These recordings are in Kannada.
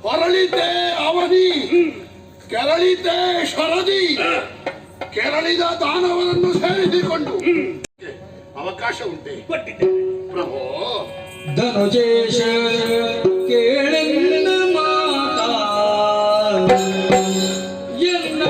ಹೊರಳಿತೆ ಅವಧಿ, ಕೆರಳಿತೆ ಶರದಿ, ಕೆರಳಿದ ದಾನವರನ್ನು ಸೇರಿಸಿಕೊಂಡು ಅವಕಾಶ ಉಂಟೆ ಪ್ರಭೋ? ಧನುಜೇಶ ಕೇಳೆನ್ನ ಮಾತಾ ಎನ್ನ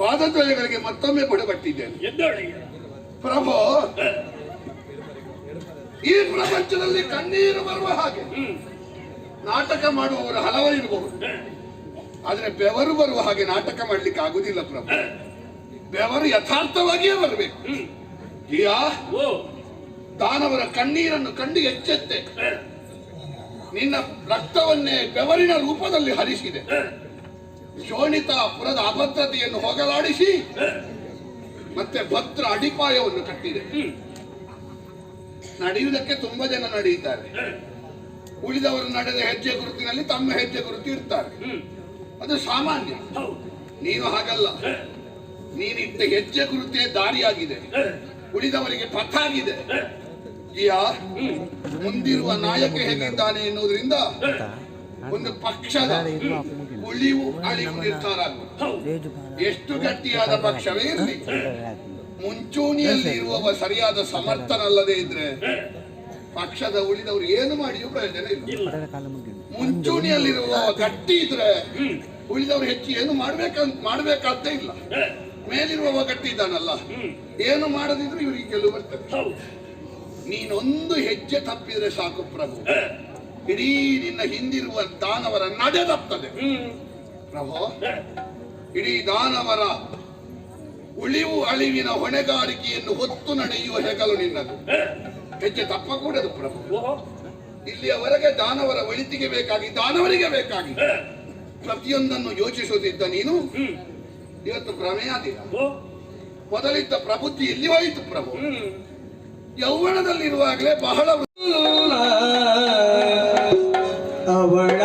ಪಾದದ್ವಯಗಳಿಗೆ ಮತ್ತೊಮ್ಮೆ ಬಡಬಟ್ಟಿದ್ದೇನೆ ಪ್ರಭು. ಈ ಪ್ರಪಂಚದಲ್ಲಿ ಕಣ್ಣೀರು ಬರುವ ಹಾಗೆ ನಾಟಕ ಮಾಡುವವರು ಹಲವರಿರಬಹುದು, ಆದ್ರೆ ಬೆವರು ಬರುವ ಹಾಗೆ ನಾಟಕ ಮಾಡ್ಲಿಕ್ಕೆ ಆಗುದಿಲ್ಲ ಪ್ರಭು. ಬೆವರು ಯಥಾರ್ಥವಾಗಿಯೇ ಬರಬೇಕು. ದಾನವರ ಕಣ್ಣೀರನ್ನು ಕಂಡು ಎಚ್ಚೆತ್ತೆ, ನಿನ್ನ ರಕ್ತವನ್ನೇ ಬೆವರಿನ ರೂಪದಲ್ಲಿ ಹರಿಸಿದೆ. ಶೋಣಿತಾಪುರದ ಅಭದ್ರತೆಯನ್ನು ಹೋಗಲಾಡಿಸಿ ಮತ್ತೆ ಭದ್ರ ಅಡಿಪಾಯವನ್ನು ಕಟ್ಟಿದೆ. ನಡೆಯುವುದಕ್ಕೆ ತುಂಬಾ ಜನ ನಡೆಯುತ್ತಾರೆ, ಉಳಿದವರು ನಡೆದ ಹೆಜ್ಜೆ ಗುರುತಿನಲ್ಲಿ ತಮ್ಮ ಹೆಜ್ಜೆ ಗುರುತು ಇರ್ತಾರೆ, ಅದು ಸಾಮಾನ್ಯ. ನೀನು ಹಾಗಲ್ಲ, ನೀನಿಟ್ಟ ಹೆಜ್ಜೆ ಗುರುತೇ ದಾರಿಯಾಗಿದೆ, ಉಳಿದವರಿಗೆ ಪಥ ಆಗಿದೆ. ಮುಂದಿರುವ ನಾಯಕ ಹೇಗಿದ್ದಾನೆ ಎನ್ನುವುದರಿಂದ ಒಂದು ಪಕ್ಷದ ಉಳಿವು ಅಳಿವು ನಿರ್ಧಾರ ಆಗುವುದು. ಎಷ್ಟು ಗಟ್ಟಿಯಾದ ಪಕ್ಷವೇ ಇರಲಿ, ಮುಂಚೂಣಿಯಲ್ಲಿರುವವ ಸರಿಯಾದ ಸಮರ್ಥನಲ್ಲದೆ ಇದ್ರೆ ಪಕ್ಷದ ಉಳಿದವರು ಏನು ಮಾಡಿಯೂ ಪ್ರಯೋಜನ ಇಲ್ಲ. ಮುಂಚೂಣಿಯಲ್ಲಿರುವವ ಗಟ್ಟಿ ಇದ್ರೆ ಉಳಿದವರು ಹೆಚ್ಚು ಏನು ಮಾಡ್ಬೇಕಾದ್ದೇ ಇಲ್ಲ. ಮೇಲಿರುವವ ಗಟ್ಟಿ ಇದ್ದಾನಲ್ಲ, ಏನು ಮಾಡದಿದ್ರು ಇವರಿಗೆ ಗೆಲುವು ಬರ್ತದೆ. ನೀನೊಂದು ಹೆಜ್ಜೆ ತಪ್ಪಿದ್ರೆ ಸಾಕು ಪ್ರಭು, ಇಡೀ ನಿನ್ನ ಹಿಂದಿರುವ ದಾನವರ ನಡೆ ತಪ್ತದೆ ಪ್ರಭು. ಇಡೀ ದಾನವರ ಉಳಿವು ಅಳಿವಿನ ಹೊಣೆಗಾರಿಕೆಯನ್ನು ಹೊತ್ತು ನಡೆಯುವ ಹೆಗಲು ನಿನ್ನದು. ಹೆಜ್ಜೆ ತಪ್ಪಕೂಡದು ಪ್ರಭು. ಇಲ್ಲಿಯವರೆಗೆ ದಾನವರ ಒಳಿತಿಗೆ ಬೇಕಾಗಿ, ದಾನವರಿಗೆ ಬೇಕಾಗಿ ಪ್ರತಿಯೊಂದನ್ನು ಯೋಚಿಸುತ್ತಿದ್ದ ನೀನು ಇವತ್ತು ಭ್ರಮೆಯಾದಿಲ್ಲ. ಮೊದಲಿದ್ದ ಪ್ರಬುದ್ಧಿ ಎಲ್ಲಿ ಹೋಯಿತು ಪ್ರಭು? ಯೌವನದಲ್ಲಿರುವಾಗಲೇ ಬಹಳ ಅವಳ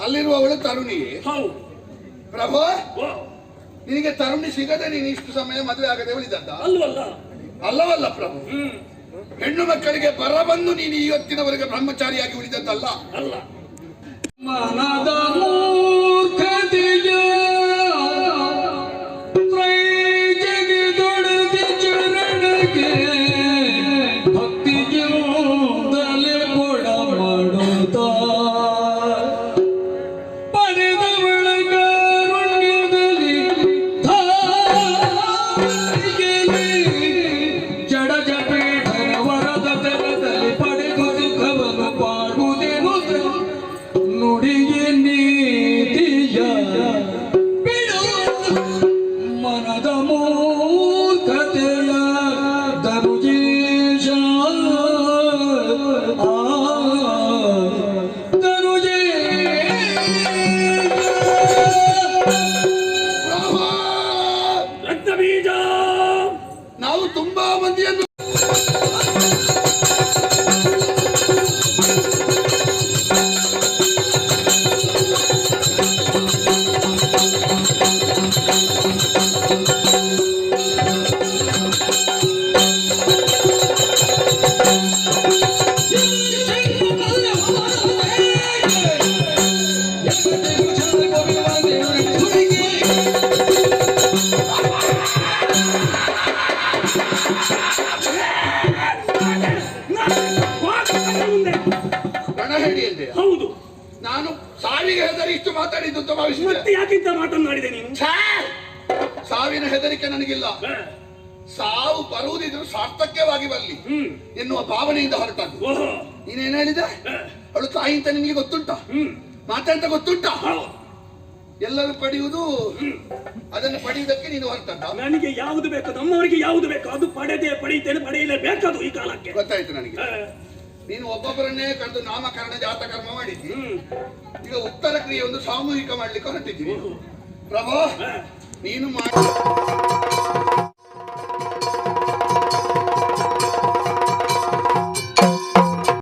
ಅಲ್ಲಿರುವವಳು ತರುಣಿಯೇ ಪ್ರಭು? ನಿನಗೆ ತರುಣಿ ಸಿಗದೆ ನೀನು ಇಷ್ಟು ಸಮಯ ಮದುವೆ ಆಗದೆ ಉಳಿದದ್ದ? ಅಲ್ಲವಲ್ಲ ಪ್ರಭು, ಹೆಣ್ಣು ಮಕ್ಕಳಿಗೆ ಬರ ಬಂದು ನೀನು ಇವತ್ತಿನವರೆಗೆ ಬ್ರಹ್ಮಚಾರಿಯಾಗಿ ಉಳಿದದ್ದಲ್ಲ. ಅಲ್ಲ, ಮನದ ಮೂರ್ಖತೆಯ ಜಗದೊಡದಿ ಚರಣಕ್ಕೆ ಭಕ್ತಿಯಿಂದಲೇ ಕೊಡ ಮಾಡುತ್ತಾ ಪಡೆದವಳ ಕಾರುಣ್ಯದಲ್ಲಿ ಜಡ ಜಪೇಠನ ವರದ ತೆರದಲ್ಲಿ ಪಡೆದು ಸುಖವನ್ನು ಪಾಡುವುದೇನು ನುಡಿಗೆ ನೀತಿಯ ಬಿಡು ಮನದ ಮೂರ್ಖತೆಯ ಧನುಜೇಶ ರಕ್ತಬೀಜ. ನಾವು ತುಂಬಾ ಮಂದಿಯನ್ನು ಹೌದು. ನಾನು ಸಾವಿಗೆ ಹೆದರಿ ಇಷ್ಟು ಮಾತಾಡಿದ್ದು ಅಂತ ಭಾವಿಸಿದೆ. ಮತ್ತೆ ಯಾಕಿಂತ ಮಾತನಾಡಿದೆ ನೀನು? ಛೇ! ಸಾವಿನ ಹೆದರಿಕೆ ನನಗಿಲ್ಲ. ಸಾವು ಬರುವುದಿದ್ರು ಸಾರ್ಥಕ್ಯವಾಗಿ ಬರಲಿ ಎನ್ನುವ ಭಾವನೆಯಿಂದ ಹೊರಟದ್ದು. ಓಹೋ, ನೀನೇನ್ ಹೇಳಿದೆ? ಅವಳು ತಾಯಿ ಅಂತ ನಿಮಗೆ ಗೊತ್ತುಂಟ? ಮಾತೆಂತ ಗೊತ್ತುಂಟ? ಎಲ್ಲರೂ ಪಡೆಯುವುದು, ಅದನ್ನು ಪಡೆಯುವುದಕ್ಕೆ ನೀನು ಹೊರಟದ್ದ? ನನಗೆ ಯಾವುದು ಬೇಕು, ನಮ್ಮವರಿಗೆ ಯಾವುದು ಬೇಕು ಅದು ಪಡೆಯುತ್ತೇನೆ, ಪಡೆಯಲೇಬೇಕದು ಈ ಕಾಲಕ್ಕೆ. ಗೊತ್ತಾಯ್ತು ನನಗೆ. ನೀನು ಒಬ್ಬೊಬ್ಬರನ್ನೇ ಕರೆದು ನಾಮಕರಣ ಜಾತಕರ್ಮ ಮಾಡಿದ್ದಿ. ಈಗ ಉತ್ತರ ಕ್ರಿಯೆ ಒಂದು ಸಾಮೂಹಿಕ ಮಾಡ್ಲಿಕ್ಕೆ ಹೊರಟಿದ್ದೀನಿ. ಪ್ರಭು, ನೀನು ಮಾಡಿ